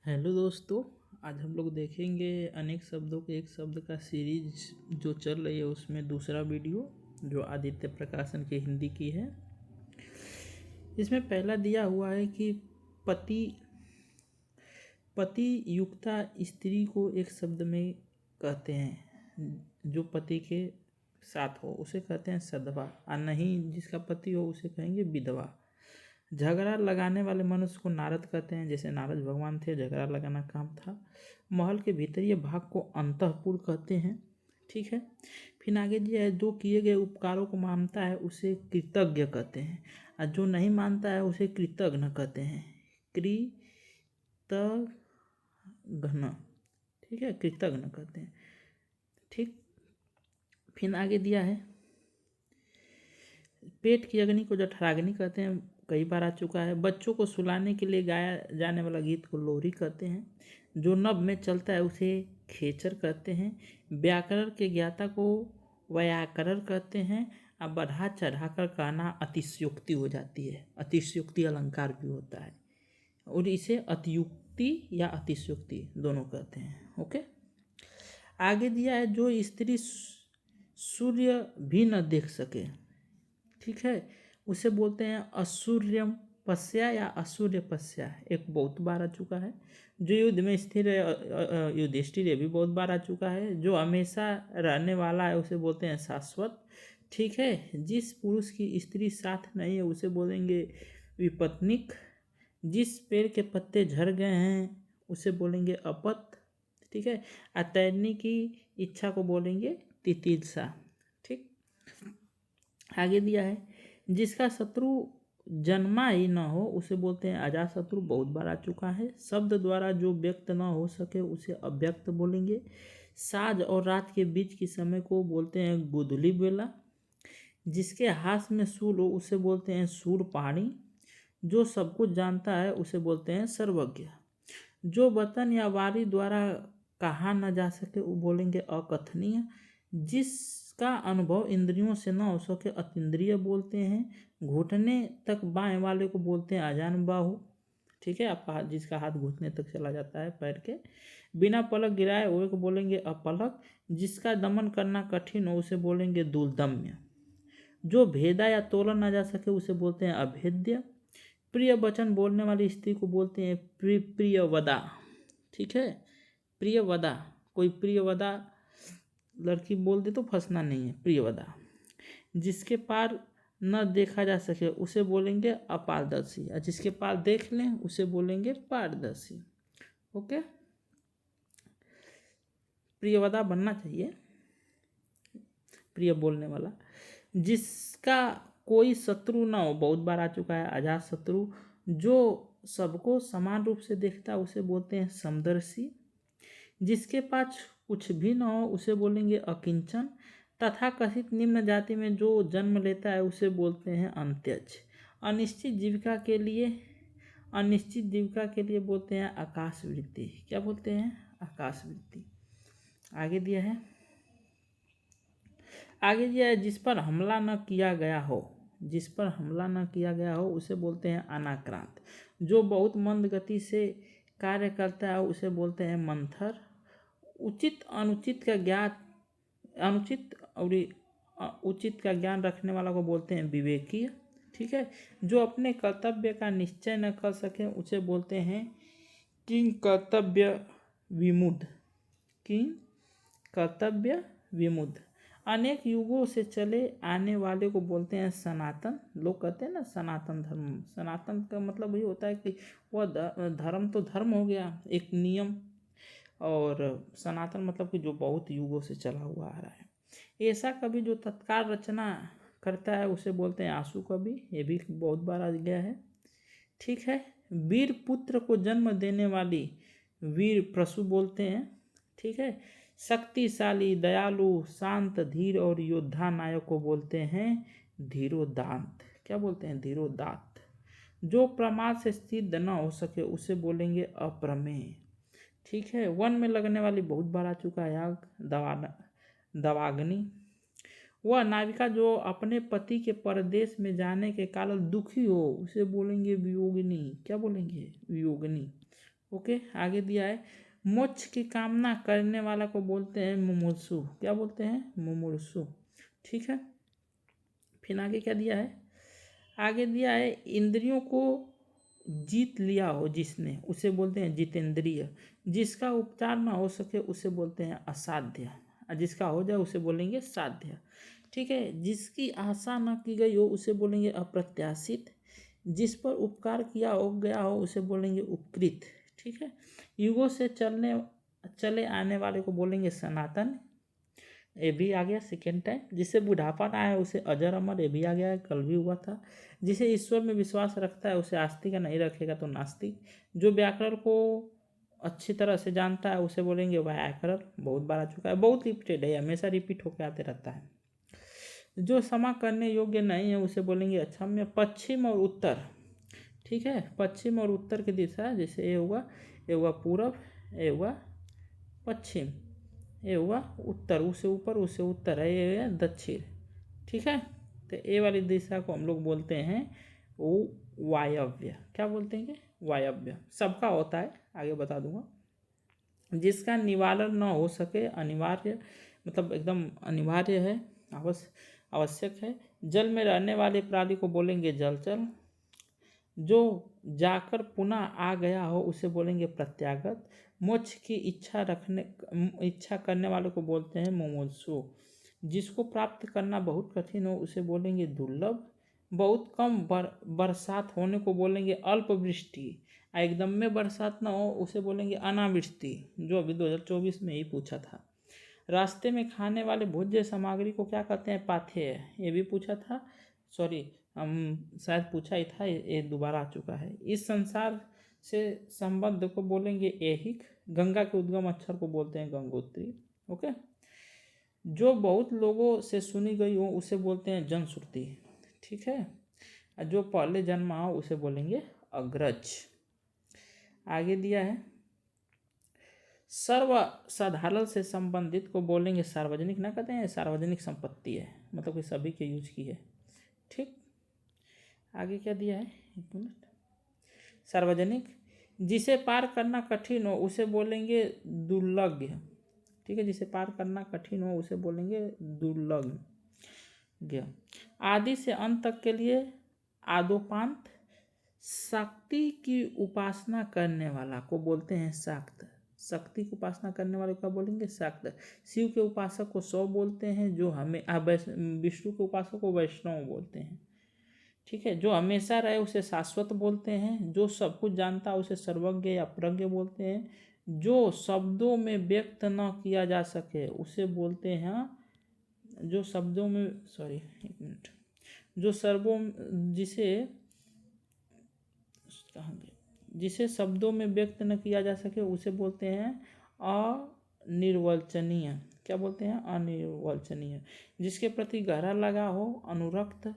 Hello दोस्तों। आज हम लोग देखेंगे अनेक शब्दों के एक शब्द का सीरीज जो चल रही है, उसमें दूसरा वीडियो जो आदित्य प्रकाशन की हिंदी की है। इसमें पहला दिया हुआ है कि पति पति युक्ता स्त्री को एक शब्द में कहते हैं, जो पति के साथ हो उसे कहते हैं सधवा, और नहीं जिसका पति हो उसे कहेंगे विधवा। झगड़ा लगाने वाले मनुष्य को नारद कहते हैं, जैसे नारद भगवान थे, झगड़ा लगाना काम था। महल के भीतरीय भाग को अंतःपुर कहते हैं। ठीक है। फिर आगे दिया है, जो किए गए उपकारों को मानता है उसे कृतज्ञ कहते हैं, और जो नहीं मानता है उसे कृतघ्न कहते हैं। कृतघ्न, ठीक है, कृतघ्न कहते हैं। ठीक। फिर आगे दिया है, पेट की अग्नि को जठराग्नि कहते हैं, कई बार आ चुका है। बच्चों को सुलाने के लिए गाया जाने वाला गीत को लोरी कहते हैं। जो नभ में चलता है उसे खेचर कहते हैं। व्याकरण के ज्ञाता को व्याकरण कहते हैं। अब बढ़ा चढ़ा कर कहना अतिशयोक्ति हो जाती है, अतिशयोक्ति अलंकार भी होता है, और इसे अतियुक्ति या अतिशयोक्ति दोनों कहते हैं। ओके। आगे दिया है, जो स्त्री सूर्य भी न देख सके, ठीक है, उसे बोलते हैं असूर्यम पश्या या असूर्य पश्या। एक बहुत बार आ चुका है। जो युद्ध में स्थिर है, युधिष्ठिर, ये भी बहुत बार आ चुका है। जो हमेशा रहने वाला है उसे बोलते हैं शाश्वत। ठीक है। जिस पुरुष की स्त्री साथ नहीं है उसे बोलेंगे विपत्निक। जिस पेड़ के पत्ते झड़ गए हैं उसे बोलेंगे अपत। ठीक है। और तैरने की इच्छा को बोलेंगे तितिक्षा। ठीक। आगे दिया है, जिसका शत्रु जन्मा ही न हो उसे बोलते हैं अजाशत्रु, बहुत बार आ चुका है। शब्द द्वारा जो व्यक्त न हो सके उसे अव्यक्त बोलेंगे। साज और रात के बीच की समय को बोलते हैं गुदली बेला। जिसके हाथ में शूल हो उसे बोलते हैं शूरपाणी। जो सब कुछ जानता है उसे बोलते हैं सर्वज्ञ। जो वतन या वारी द्वारा कहा न जा सके वो बोलेंगे अकथनीय। जिसका अनुभव इंद्रियों से न हो सके अतीन्द्रिय बोलते हैं। घुटने तक बाएं वाले को बोलते हैं अजान बाहु। ठीक है। आपका हाथ, जिसका हाथ घुटने तक चला जाता है पैर के, बिना पलक गिराए हुए को बोलेंगे अपलक। जिसका दमन करना कठिन हो उसे बोलेंगे दुर्दम्य। जो भेदा या तोला न जा सके उसे बोलते हैं अभेद्य। प्रिय वचन बोलने वाली स्त्री को बोलते हैं प्रियवदा। ठीक है। प्रियवदा, कोई प्रियवदा लड़की बोल दे तो फंसना नहीं है, प्रियवदा। जिसके पार न देखा जा सके उसे बोलेंगे अपारदर्शी, और जिसके पार देख लें उसे बोलेंगे पारदर्शी। ओके। प्रियवदा बनना चाहिए, प्रिय बोलने वाला। जिसका कोई शत्रु ना हो, बहुत बार आ चुका है अजात शत्रु। जो सबको समान रूप से देखता है उसे बोलते हैं समदर्शी। जिसके पास कुछ भी ना हो उसे बोलेंगे अकिंचन। तथा कथित निम्न जाति में जो जन्म लेता है उसे बोलते हैं अंत्यज। अनिश्चित जीविका के लिए बोलते हैं आकाशवृत्ति। क्या बोलते हैं? आकाशवृत्ति। आगे दिया है, जिस पर हमला न किया गया हो उसे बोलते हैं अनाक्रांत। जो बहुत मंद गति से कार्य करता है उसे बोलते हैं मंथर। उचित का ज्ञान रखने वाला को बोलते हैं विवेकी। ठीक है। जो अपने कर्तव्य का निश्चय न कर सके उसे बोलते हैं किंग कर्तव्य विमुद। अनेक युगों से चले आने वाले को बोलते हैं सनातन। लोग कहते हैं ना सनातन धर्म, सनातन का मतलब ये होता है कि वह धर्म तो धर्म हो गया, एक नियम, और सनातन मतलब कि जो बहुत युगों से चला हुआ आ रहा है। ऐसा कवि जो तत्काल रचना करता है उसे बोलते हैं आंसू कवि। ये भी बहुत बार आ गया है। ठीक है। वीर पुत्र को जन्म देने वाली वीर प्रसू बोलते हैं। ठीक है। शक्तिशाली, दयालु, शांत, धीर और योद्धा नायक को बोलते हैं धीरोदात्त। क्या बोलते हैं? धीरोदात्त। जो प्रमाद से सिद्ध न हो सके उसे बोलेंगे अप्रमेय। ठीक है। वन में लगने वाली बहुत बार आ चुका है आग, दवाग्नि। वह नाविका जो अपने पति के परदेश में जाने के कारण दुखी हो उसे बोलेंगे वियोगिनी। क्या बोलेंगे? वियोगिनी। ओके, आगे दिया है मोक्ष की कामना करने वाला को बोलते हैं मुमुक्षु। क्या बोलते हैं? मुमुक्षु। ठीक है, फिर आगे क्या दिया है? आगे दिया है इंद्रियों को जीत लिया हो जिसने, उसे बोलते हैं जितेंद्रिय। जिसका उपचार ना हो सके उसे बोलते हैं असाध्य, और जिसका हो जाए उसे बोलेंगे साध्य। ठीक है, जिसकी आशा न की गई हो उसे बोलेंगे अप्रत्याशित। जिस पर उपकार किया हो गया हो उसे बोलेंगे उपकृत। ठीक है, युगों से चले आने वाले को बोलेंगे सनातन। ये भी आ गया सेकेंड टाइम। जिसे बुढ़ापा ना आए उसे अजर अमर, ये भी आ गया है, कल भी हुआ था। जिसे ईश्वर में विश्वास रखता है उसे आस्तिक, नहीं रखेगा तो नास्तिक। जो व्याकरण को अच्छी तरह से जानता है उसे बोलेंगे व्याकरण। बहुत बार आ चुका है, बहुत रिपीटेड है, हमेशा रिपीट होकर आते रहता है। जो क्षमा करने योग्य नहीं है उसे बोलेंगे अक्षम्य। पश्चिम और उत्तर, ठीक है, पश्चिम और उत्तर की दिशा, जैसे ये हुआ पूरब, ये हुआ पश्चिम, ये हुआ उत्तर, उसे ऊपर उसे उत्तर है, ये है दक्षिण। ठीक है, तो ये वाली दिशा को हम लोग बोलते हैं वो वायव्य। क्या बोलते हैं? वायव्य। सबका होता है, आगे बता दूंगा। जिसका निवारण न हो सके, अनिवार्य, मतलब एकदम अनिवार्य है, आवश्यक है। जल में रहने वाले प्राणी को बोलेंगे जलचर। जो जाकर पुनः आ गया हो उसे बोलेंगे प्रत्यागत। मोक्ष की इच्छा करने वाले को बोलते हैं मुमुक्षु। जिसको प्राप्त करना बहुत कठिन हो उसे बोलेंगे दुर्लभ। बहुत कम बरसात होने को बोलेंगे अल्पवृष्टि। एकदम में बरसात ना हो उसे बोलेंगे अनावृष्टि, जो अभी 2024 में ही पूछा था। रास्ते में खाने वाले भोज्य सामग्री को क्या कहते हैं? पाथेय, ये भी पूछा था, सॉरी हम शायद पूछा ही था, ये दोबारा आ चुका है। इस संसार से संबद्ध को बोलेंगे ऐहिक। गंगा के उद्गम अक्षर को बोलते हैं गंगोत्री। ओके, जो बहुत लोगों से सुनी गई हो उसे बोलते हैं जनश्रुति। ठीक है, जो पहले जन्मा हो उसे बोलेंगे अग्रज। आगे दिया है सर्व साधारण से संबंधित को बोलेंगे सार्वजनिक। ना कहते हैं सार्वजनिक संपत्ति है, मतलब कि सभी के यूज की है। ठीक, आगे क्या दिया है? एक मिनट। सार्वजनिक, जिसे पार करना कठिन हो उसे बोलेंगे दुर्लभ। ठीक है, जिसे पार करना कठिन हो उसे बोलेंगे दुर्लभ। आदि से अंत तक के लिए आदोपांत। शक्ति की उपासना करने वाला को बोलते हैं शाक्त। शक्ति की उपासना करने वाले को बोलेंगे शाक्त। शिव के उपासक को शव बोलते हैं, जो हमें विष्णु के उपासक को वैष्णव बोलते हैं। ठीक है, जो हमेशा रहे उसे शाश्वत बोलते हैं। जो सब कुछ जानता है उसे सर्वज्ञ या प्रज्ञ बोलते हैं। जो शब्दों में व्यक्त न किया जा सके उसे बोलते हैं, जो शब्दों में, सॉरी एक मिनट, जो सर्वों जिसे शब्दों में व्यक्त न किया जा सके उसे बोलते हैं अनिर्वचनीय। क्या बोलते हैं? अनिर्वचनीय। जिसके प्रति गहरा लगा हो, अनुरक्त।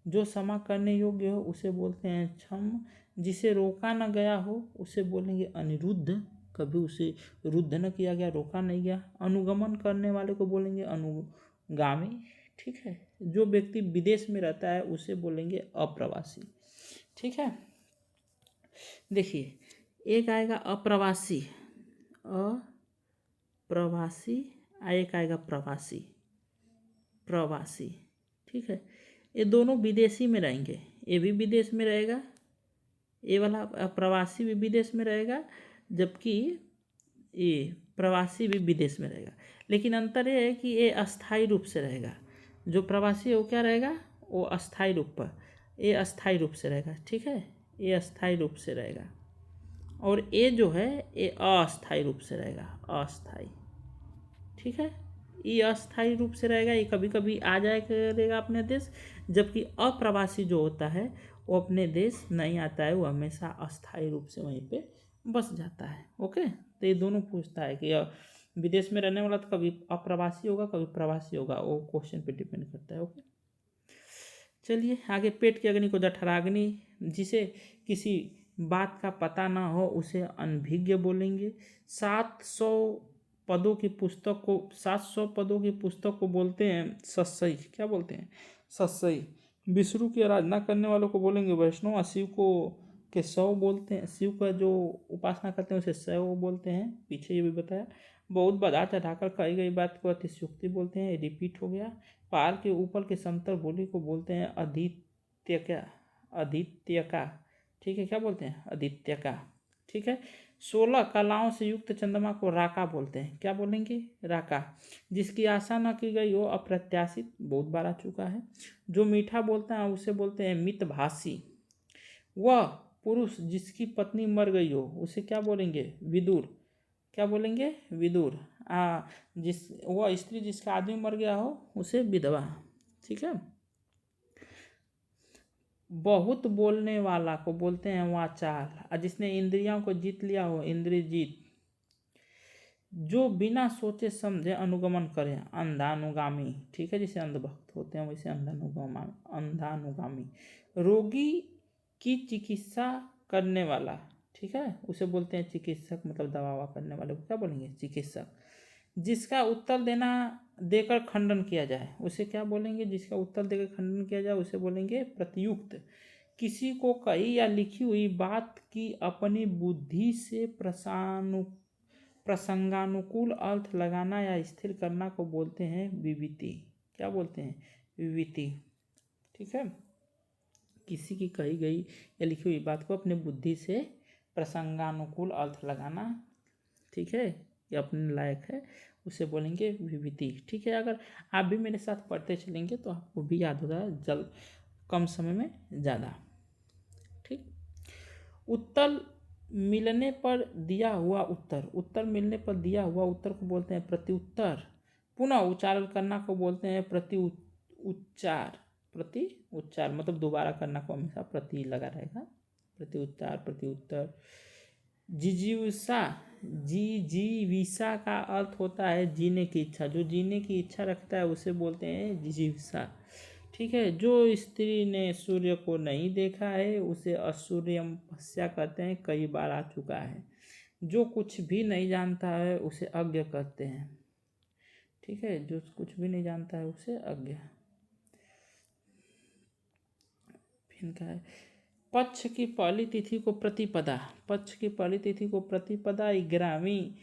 जो क्षमा करने योग्य हो उसे बोलते हैं क्षम। जिसे रोका न गया हो उसे बोलेंगे अनिरुद्ध, कभी उसे रुद्ध न किया गया, रोका नहीं गया। अनुगमन करने वाले को बोलेंगे अनुगामी। ठीक है, जो व्यक्ति विदेश में रहता है उसे बोलेंगे अप्रवासी। ठीक है, देखिए एक आएगा अप्रवासी, एक आएगा प्रवासी। ठीक है, ये दोनों विदेशी में रहेंगे। ये भी विदेश में रहेगा, ये वाला प्रवासी भी विदेश में रहेगा, जबकि ये प्रवासी भी विदेश में रहेगा। लेकिन अंतर ये है कि ये अस्थाई रूप से रहेगा। जो प्रवासी है वो क्या रहेगा? वो अस्थाई रूप पर, ये अस्थाई रूप से रहेगा। ठीक है, ये अस्थाई रूप से रहेगा, और ये जो है ये अस्थाई रूप से रहेगा, अस्थाई। ठीक है, ये अस्थाई रूप से रहेगा, ये कभी कभी आ जाया करेगा अपने देश, जबकि अप्रवासी जो होता है वो अपने देश नहीं आता है, वो हमेशा अस्थाई रूप से वहीं पे बस जाता है। ओके, तो ये दोनों पूछता है कि विदेश में रहने वाला तो कभी अप्रवासी होगा कभी प्रवासी होगा, वो क्वेश्चन पे डिपेंड करता है। ओके, चलिए आगे। पेट की अग्नि को जठराग्नि। जिसे किसी बात का पता ना हो उसे अनभिज्ञ बोलेंगे। 700 पदों की पुस्तक को बोलते हैं सत्सई। क्या बोलते हैं? सत्सई। विष्णु की आराधना करने वालों को बोलेंगे वैष्णव, और शिव को के शव बोलते हैं, शिव का जो उपासना करते हैं उसे शैव बोलते हैं, पीछे ये भी बताया। बहुत बढ़ा चढ़ाकर कही गई बात को अतिशयोक्ति बोलते हैं, रिपीट हो गया। पहाड़ के ऊपर के समतल भूमि को बोलते हैं आदित्यका, ठीक है, क्या बोलते हैं, आदित्यका, ठीक है। 16 कलाओं से युक्त चंद्रमा को राका बोलते हैं, क्या बोलेंगे, राका। जिसकी आशा न की गई हो अप्रत्याशित, बहुत बार आ चुका है। जो मीठा बोलता है उसे बोलते हैं मितभाषी। वह पुरुष जिसकी पत्नी मर गई हो उसे क्या बोलेंगे, विदुर, क्या बोलेंगे, विदुर। वह स्त्री जिसका आदमी मर गया हो उसे विधवा, ठीक है। बहुत बोलने वाला को बोलते हैं वाचाल, और जिसने इंद्रियों को जीत लिया हो इंद्रिय जीत। जो बिना सोचे समझे अनुगमन करें अंधानुगामी, ठीक है, जिसे अंधभक्त होते हैं वैसे अंधानुगामी। रोगी की चिकित्सा करने वाला, ठीक है, उसे बोलते हैं चिकित्सक, मतलब दवा ववा करने वाले को क्या बोलेंगे, चिकित्सक। जिसका उत्तर देकर खंडन किया जाए उसे क्या बोलेंगे, जिसका उत्तर देकर खंडन किया जाए उसे बोलेंगे प्रतियुक्त। किसी को कही या लिखी हुई बात की अपनी बुद्धि से प्रसंगानुकूल अर्थ लगाना या स्थिर करना को बोलते हैं विविति, क्या बोलते हैं, विविति, ठीक है। किसी की कही गई या लिखी हुई बात को अपनी बुद्धि से प्रसंगानुकूल अर्थ लगाना, ठीक है, ये अपने लायक है, उसे बोलेंगे विविति, ठीक है। अगर आप भी मेरे साथ पढ़ते चलेंगे तो आपको भी याद होगा कम समय में ज़्यादा, ठीक। उत्तर मिलने पर दिया हुआ उत्तर, उत्तर मिलने पर दिया हुआ उत्तर को बोलते हैं प्रत्युत्तर। पुनः उच्चारण करना को बोलते हैं उच्चार, उच्चार मतलब दोबारा करना को हमेशा प्रति लगा रहेगा, उच्चार, उत्तर। जिजीविसा का अर्थ होता है जीने की इच्छा, जो जीने की इच्छा रखता है उसे बोलते हैं जिजीविसा, ठीक है। जो स्त्री ने सूर्य को नहीं देखा है उसे असूर्यमस्या कहते हैं, कई बार आ चुका है। जो कुछ भी नहीं जानता है उसे अज्ञ कहते हैं, ठीक है, जो कुछ भी नहीं जानता है उसे अज्ञ। फिर क्या है, पक्ष की पहली तिथि को प्रतिपदा, पक्ष की पहली तिथि को प्रतिपदा, ग्रामी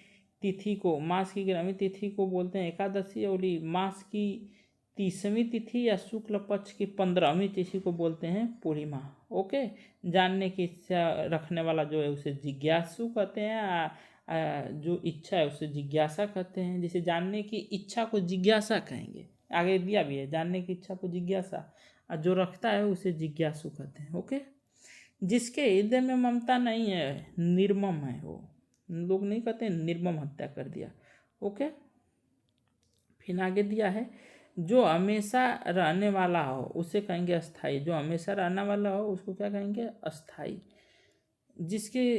तिथि को, मास की ग्रामी तिथि को बोलते हैं एकादशी, और मास की 30वीं तिथि या शुक्ल पक्ष की 15वीं तिथि को बोलते हैं पूर्णिमा, ओके। जानने की इच्छा रखने वाला जो है उसे जिज्ञासु कहते हैं, जो इच्छा है उसे जिज्ञासा कहते हैं। जैसे जानने की इच्छा को जिज्ञासा कहेंगे, आगे दिया भी है, जानने की इच्छा को जिज्ञासा, और जो रखता है उसे जिज्ञासु कहते हैं, ओके। जिसके हृदय में ममता नहीं है निर्मम है वो, लोग नहीं कहते निर्मम हत्या कर दिया, ओके। फिर आगे दिया है, जो हमेशा रहने वाला हो उसे कहेंगे अस्थाई, जो हमेशा रहने वाला हो उसको क्या कहेंगे, अस्थाई। जिसके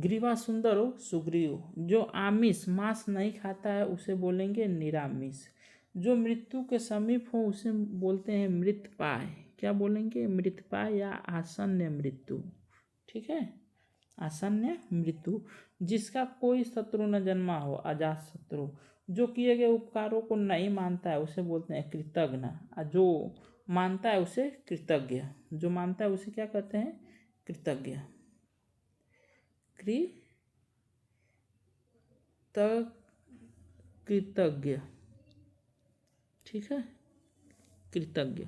ग्रीवा सुंदर हो सुग्रीव, जो आमिष मांस नहीं खाता है उसे बोलेंगे निरामिष। जो मृत्यु के समीप हो उसे बोलते हैं मृतपाय, क्या बोलेंगे, मृतपाय या आसन्न मृत्यु, ठीक है, आसन्न मृत्यु। जिसका कोई शत्रु न जन्मा हो अजात शत्रु। जो किए गए उपकारों को नहीं मानता है उसे बोलते हैं कृतज्ञ, और जो मानता है उसे कृतज्ञ, जो मानता है उसे क्या कहते हैं, कृतज्ञ, कृतज्ञ, ठीक है, कृतज्ञ,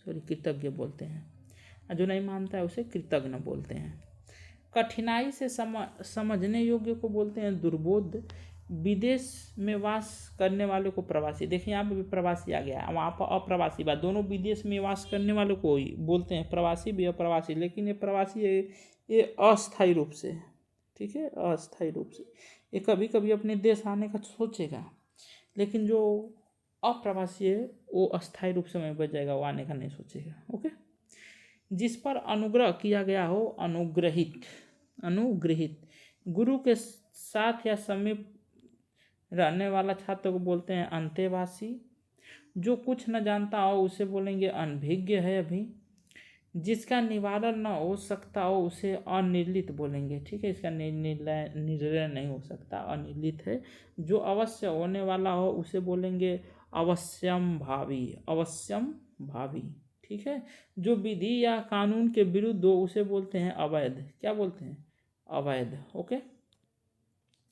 कृतज्ञ बोलते हैं, और जो नहीं मानता है उसे कृतज्ञ बोलते हैं। कठिनाई से समझने योग्य को बोलते हैं दुर्बोध। विदेश में वास करने वाले को प्रवासी, देखिए यहाँ पे भी प्रवासी आ गया, वहाँ पर अप्रवासी बात, दोनों विदेश में वास करने वालों को ही बोलते हैं प्रवासी भी अप्रवासी, लेकिन ये प्रवासी ये अस्थायी रूप से, ठीक है, अस्थायी रूप से, ये कभी कभी अपने देश आने का सोचेगा, लेकिन जो अप्रवासी है वो अस्थायी रूप से वहीं बच जाएगा, वो आने का नहीं सोचेगा, ओके। जिस पर अनुग्रह किया गया हो अनुग्रहित, गुरु के साथ या समीप रहने वाला छात्र को बोलते हैं अंतेवासी। जो कुछ न जानता हो उसे बोलेंगे अनभिज्ञ है अभी। जिसका निवारण न हो सकता हो उसे अनिर्लित बोलेंगे, ठीक है, इसका निर्णय नहीं हो सकता, अनिर्लित है। जो अवश्य होने वाला हो उसे बोलेंगे अवश्यम भावी, ठीक ठीक है। जो विधि या कानून के विरुद्ध हो उसे बोलते हैं अवैध। क्या बोलते हैं? अवैध। ओके,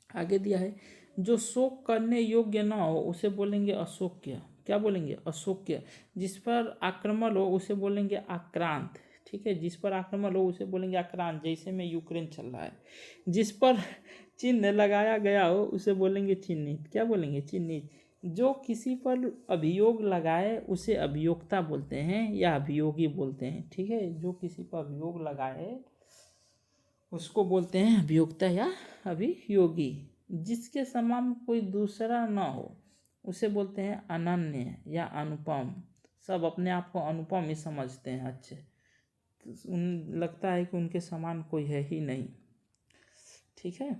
आगे दिया है जो शोक करने योग्य ना हो उसे बोलेंगे अशोक्य। क्या बोलेंगे? अशोक्य। जिस पर आक्रमण हो उसे बोलेंगे आक्रांत। ठीक है, जिस पर आक्रमण हो उसे बोलेंगे आक्रांत, जैसे में यूक्रेन चल रहा है। जिस पर चिन्ह लगाया गया हो उसे बोलेंगे चिन्हित। क्या बोलेंगे? चिन्हित। जो किसी पर अभियोग लगाए उसे अभियोक्ता बोलते हैं या अभियोगी बोलते हैं। ठीक है, जो किसी पर अभियोग लगाए उसको बोलते हैं अभियोक्ता या अभियोगी। जिसके समान कोई दूसरा न हो उसे बोलते हैं अनन्य या अनुपम। सब अपने आप को अनुपम ही समझते हैं अच्छे, लगता है कि उनके समान कोई है ही नहीं। ठीक है।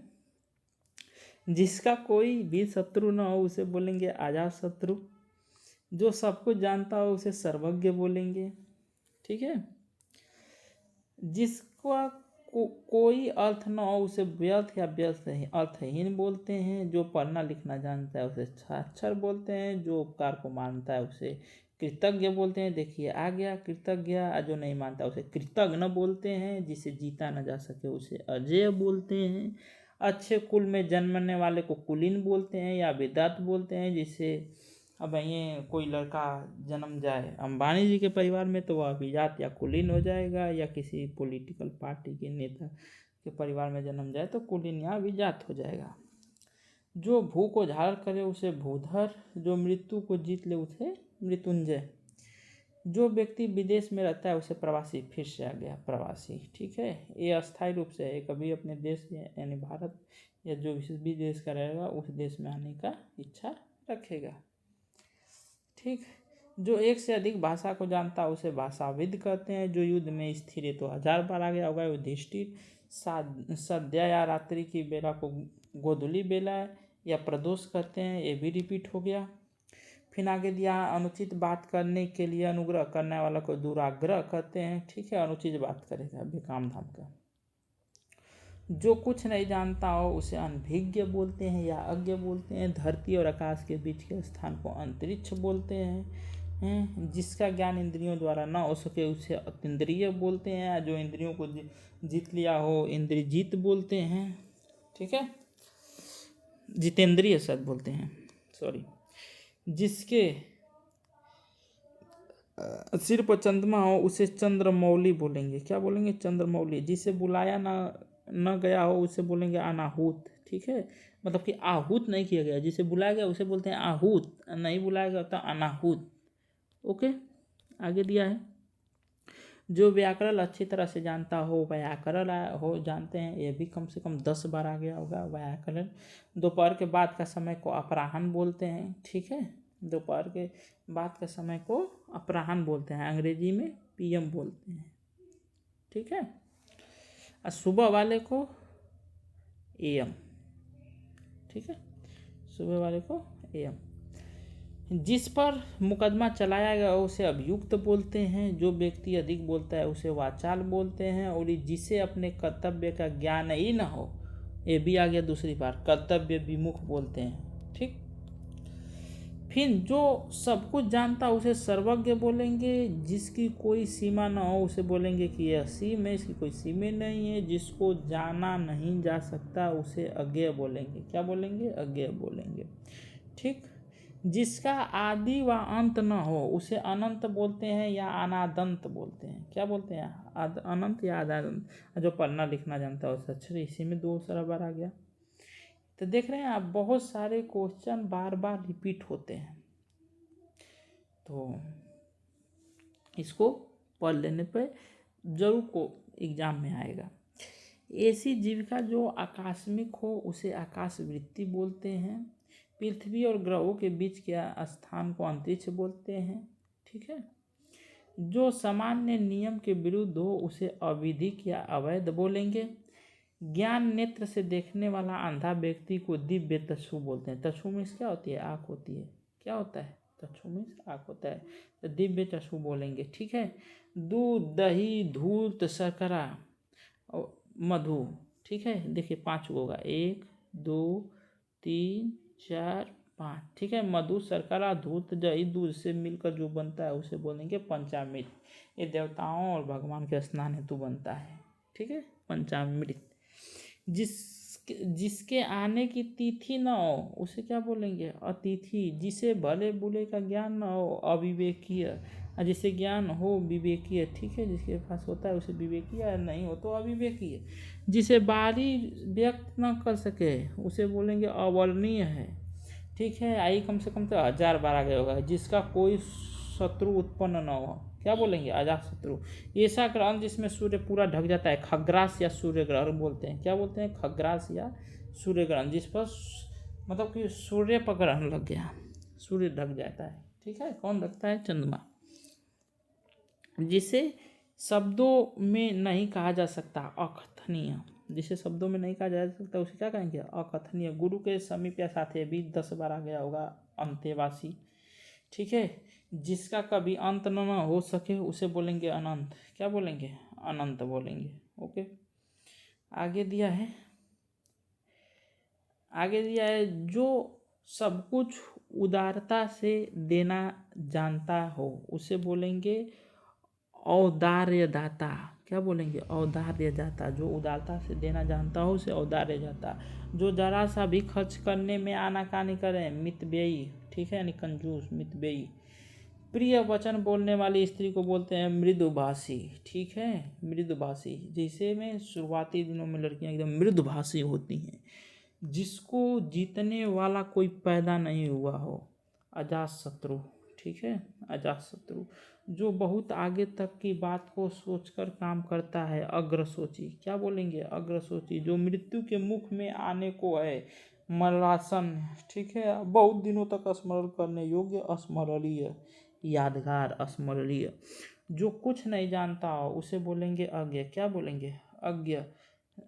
जिसका कोई भी शत्रु न हो उसे बोलेंगे अजात शत्रु। जो सब कुछ जानता हो उसे सर्वज्ञ बोलेंगे। ठीक है। जिसका कोई अर्थ न हो उसे व्यर्थ या अर्थहीन बोलते हैं। जो पढ़ना लिखना जानता है उसे साक्षर बोलते हैं। जो उपकार को मानता है उसे कृतज्ञ बोलते हैं। देखिए आ गया कृतज्ञ। जो नहीं मानता उसे कृतज्ञ बोलते हैं। जिसे जीता न जा सके उसे अजेय बोलते हैं। अच्छे कुल में जन्मने वाले को कुलीन बोलते हैं या विदत बोलते हैं। जिसे अब ये कोई लड़का जन्म जाए अंबानी जी के परिवार में तो वह अभिजात या कुलीन हो जाएगा, या किसी पॉलिटिकल पार्टी के नेता के परिवार में जन्म जाए तो कुलीन या अभिजात हो जाएगा। जो भू को धारण करे उसे भूधर। जो मृत्यु को जीत ले उसे मृत्युंजय। जो व्यक्ति विदेश में रहता है उसे प्रवासी। फिर से आ गया प्रवासी। ठीक है, ये अस्थायी रूप से है, कभी अपने देश यानी भारत या जो भी देश का रहेगा उस देश में आने का इच्छा रखेगा। ठीक। जो एक से अधिक भाषा को जानता है उसे भाषाविद कहते हैं। जो युद्ध में स्थिर है तो 1000 बार आ गया होगा युधिष्ठिर। सद्या या रात्रि की बेला को गोधूली बेला या प्रदोष कहते हैं, ये भी रिपीट हो गया। फिर आगे दिया अनुचित बात करने के लिए अनुग्रह करने वाला को दुराग्रह कहते हैं। ठीक है, अनुचित बात करेगा बेकाम धाम का। जो कुछ नहीं जानता हो उसे अनभिज्ञ बोलते हैं या अज्ञ बोलते हैं। धरती और आकाश के बीच के स्थान को अंतरिक्ष बोलते हैं। जिसका ज्ञान इंद्रियों द्वारा न हो सके उसे अतीन्द्रिय बोलते हैं। जो इंद्रियों को जीत लिया हो इंद्रियजीत बोलते हैं। ठीक है, जितेंद्रिय शब्द बोलते हैं, सॉरी। जिसके सिर पर चंद्रमा हो उसे चंद्रमौली बोलेंगे। क्या बोलेंगे? चंद्रमौली। जिसे बुलाया न गया हो उसे बोलेंगे अनाहूत। ठीक है, मतलब कि आहूत नहीं किया गया, जिसे बुलाया गया उसे बोलते हैं आहूत, नहीं बुलाया गया होता अनाहूत। ओके, आगे दिया है जो व्याकरण अच्छी तरह से जानता हो व्याकरण हो जानते हैं, ये भी कम से कम 10 बार आ गया होगा व्याकरण। दोपहर के बाद का समय को अपराह्न बोलते हैं। ठीक है, दोपहर के बाद के समय को अपराह्न बोलते हैं, अंग्रेजी में पीएम बोलते हैं। ठीक है, और सुबह वाले को एएम। ठीक है, सुबह वाले को एएम। जिस पर मुकदमा चलाया गया उसे अभियुक्त बोलते हैं। जो व्यक्ति अधिक बोलता है उसे वाचाल बोलते हैं। और जिसे अपने कर्तव्य का ज्ञान ही न हो, ये भी आ गया दूसरी बार, कर्तव्य विमुख बोलते हैं। ठीक। फिर जो सब कुछ जानता उसे सर्वज्ञ बोलेंगे। जिसकी कोई सीमा न हो उसे बोलेंगे कि यह असीम है, इसकी कोई सीमा नहीं है। जिसको जाना नहीं जा सकता उसे अज्ञेय बोलेंगे। क्या बोलेंगे? अज्ञेय बोलेंगे। ठीक। जिसका आदि व अंत न हो उसे अनंत बोलते हैं या अनादंत बोलते हैं। क्या बोलते हैं? अनंत या आदादंत। जो पढ़ना लिखना जानता है उसे अक्षर, इसी में 2 बार आ गया। तो देख रहे हैं आप बहुत सारे क्वेश्चन बार बार रिपीट होते हैं, तो इसको पढ़ लेने पर जरूर को एग्जाम में आएगा। ऐसी जीविका जो आकस्मिक हो उसे आकाशवृत्ति बोलते हैं। पृथ्वी और ग्रहों के बीच के स्थान को अंतरिक्ष बोलते हैं। ठीक है, जो सामान्य नियम के विरुद्ध हो उसे अविधिक या अवैध बोलेंगे। ज्ञान नेत्र से देखने वाला अंधा व्यक्ति को दिव्य तक्षु बोलते हैं। तक्षु में क्या होती है? आँख होती है। क्या होता है? तक्षु में आँख होता है, तो दिव्य तक्षु बोलेंगे। ठीक है, दूध दही धूर्त शर्करा और मधु। ठीक है, देखिए 5 होगा, 1 2 3 4 पान, ठीक है। मधु शर्करा दूध दही दूध से मिलकर जो बनता है उसे बोलेंगे पंचामृत। ये देवताओं और भगवान के स्नान हेतु बनता है, ठीक है, पंचामृत। जिसके आने की तिथि न हो उसे क्या बोलेंगे? अतिथि। जिसे भले बुरे का ज्ञान न हो, अविवेकीय। और जिसे ज्ञान हो, विवेकीय, ठीक है। जिसके पास होता है उसे विवेकीय, नहीं हो तो अविवेकीय। जिसे बाहरी व्यक्त न कर सके उसे बोलेंगे अवर्णनीय है, ठीक है। आई कम से कम तो 1000 बार आगे होगा। जिसका कोई शत्रु उत्पन्न न हो, क्या बोलेंगे? अजात शत्रु। ऐसा ग्रहण जिसमें सूर्य पूरा ढक जाता है, खग्रास या सूर्य ग्रहण बोलते हैं। क्या बोलते हैं? खग्रास या सूर्य ग्रहण। जिस पर मतलब कि सूर्य पर ग्रहण लग गया, सूर्य ढक जाता है, ठीक है। कौन ढकता है? चंद्रमा। जिसे शब्दों में नहीं कहा जा सकता, अकथनीय। जिसे शब्दों में नहीं कहा जा सकता उसे क्या कहेंगे? अकथनीय। गुरु के समीप या साथे भी 10 बार आ गया होगा, अंतेवासी, ठीक है। जिसका कभी अंत न हो सके उसे बोलेंगे अनंत। क्या बोलेंगे? अनंत बोलेंगे, ओके। आगे दिया है जो सब कुछ उदारता से देना जानता हो उसे बोलेंगे औदार्यदाता। क्या बोलेंगे? औदार्यदाता। जो उदारता से देना जानता हो उसे औदार्यदाता। जो जरा सा भी खर्च करने में आनाकानी करे, मितव्ययी, ठीक है, यानी कंजूस, मितव्ययी। प्रिय वचन बोलने वाली स्त्री को बोलते हैं मृदुभाषी, ठीक है, मृदुभाषी। जैसे में शुरुआती दिनों में लड़कियां एकदम मृदुभाषी होती हैं। जिसको जीतने वाला कोई पैदा नहीं हुआ हो, अजात शत्रु, ठीक है, अजात शत्रु। जो बहुत आगे तक की बात को सोचकर काम करता है, अग्रसोची। क्या बोलेंगे? अग्रसोची। जो मृत्यु के मुख में आने को है, मरणासन, ठीक है, बहुत दिनों तक स्मरण करने योग्य, स्मरणीय, यादगार, स्मरणीय। जो कुछ नहीं जानता हो उसे बोलेंगे अज्ञ। क्या बोलेंगे? अज्ञ।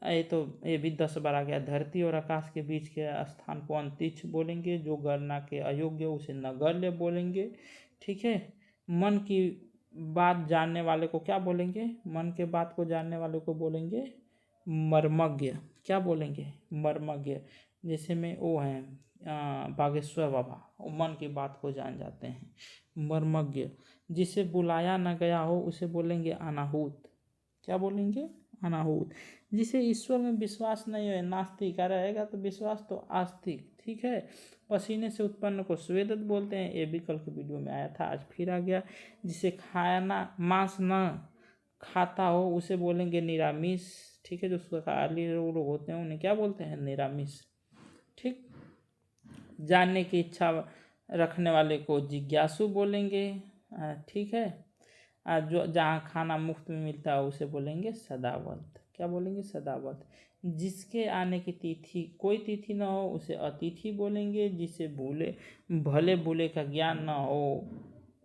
ये भी 10 बार आ गया। धरती और आकाश के बीच के स्थान को अंतरिक्ष बोलेंगे। जो गणना के अयोग्य उसे नगण्य बोलेंगे, ठीक है। मन की बात जानने वाले को क्या बोलेंगे? मन के बात को जानने वाले को बोलेंगे मर्मज्ञ। क्या बोलेंगे? मर्मज्ञ। जैसे में वो हैं बागेश्वर बाबा, वो मन की बात को जान जाते हैं, मर्मज्ञ। जिसे बुलाया न गया हो उसे बोलेंगे अनाहूत। क्या बोलेंगे? अनाहूत। जिसे ईश्वर में विश्वास नहीं है, नास्तिक। रहेगा तो विश्वास तो आस्तिक, ठीक है। पसीने से उत्पन्न को स्वेदत बोलते हैं। ये भी कल के वीडियो में आया था, आज फिर आ गया। जिसे खाना मांस न खाता हो उसे बोलेंगे निरामिष, ठीक है। जो शाकाहारी लोग होते हैं उन्हें क्या बोलते हैं? निरामिष, ठीक। जानने की इच्छा रखने वाले को जिज्ञासु बोलेंगे, ठीक है। जो जहाँ खाना मुफ्त में मिलता है उसे बोलेंगे सदावर्त। क्या बोलेंगे? सदावर्त। जिसके आने की तिथि कोई तिथि न हो उसे अतिथि बोलेंगे। जिसे भले बुरे का ज्ञान न हो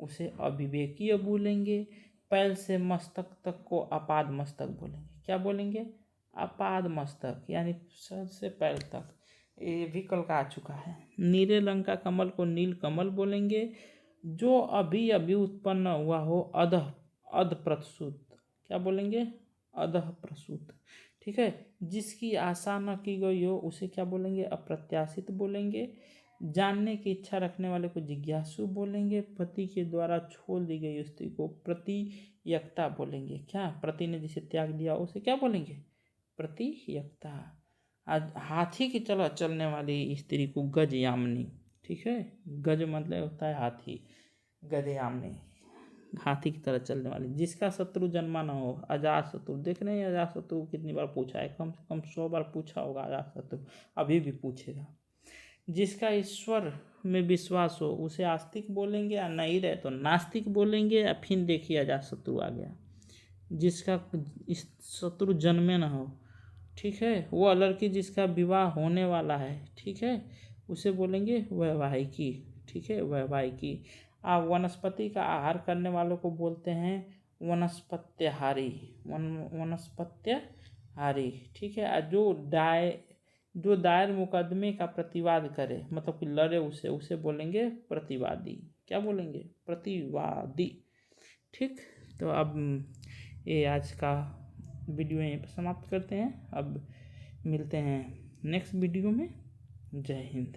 उसे अविवेकीय बोलेंगे। पैर से मस्तक तक को अपाद मस्तक बोलेंगे। क्या बोलेंगे? अपाद मस्तक, यानी सर से पैर तक। ये भी कल का आ चुका है। नीले रंग का कमल को नील कमल बोलेंगे। जो अभी अभी उत्पन्न हुआ हो, अध प्रसूत। क्या बोलेंगे? अधः प्रसूत, ठीक है। जिसकी आशा न की गई हो उसे क्या बोलेंगे? अप्रत्याशित बोलेंगे। जानने की इच्छा रखने वाले को जिज्ञासु बोलेंगे। पति के द्वारा छोड़ दी गई स्त्री को प्रतियक्ता बोलेंगे। क्या? पति ने जिसे त्याग दिया उसे क्या बोलेंगे? प्रतियक्ता। आज हाथी की तरह चलने वाली स्त्री को गजयामिनी, ठीक है। गज मतलब होता है हाथी, गजयामिनी, हाथी की तरह चलने वाली। जिसका शत्रु जन्मा न हो, अजात शत्रु। देख रहे हैं अजात शत्रु कितनी बार पूछा है? कम से कम 100 बार पूछा होगा अजात शत्रु, अभी भी पूछेगा। जिसका ईश्वर में विश्वास हो उसे आस्तिक बोलेंगे, या नहीं रहे तो नास्तिक बोलेंगे। या फिर देखिए अजात शत्रु आ गया। जिसका शत्रु जन्मे न हो, ठीक है। वो लड़की जिसका विवाह होने वाला है, ठीक है, उसे बोलेंगे वैवाहिकी, ठीक है, वैवाहिकी। वनस्पति का आहार करने वालों को बोलते हैं वनस्पत्याहारी, वनस्पत्याहारी, ठीक है। जो दायर मुकदमे का प्रतिवाद करे, मतलब कि लड़े, उसे बोलेंगे प्रतिवादी। क्या बोलेंगे? प्रतिवादी, ठीक। तो अब ये आज का वीडियो यहीं पर समाप्त करते हैं। अब मिलते हैं नेक्स्ट वीडियो में। जय हिंद।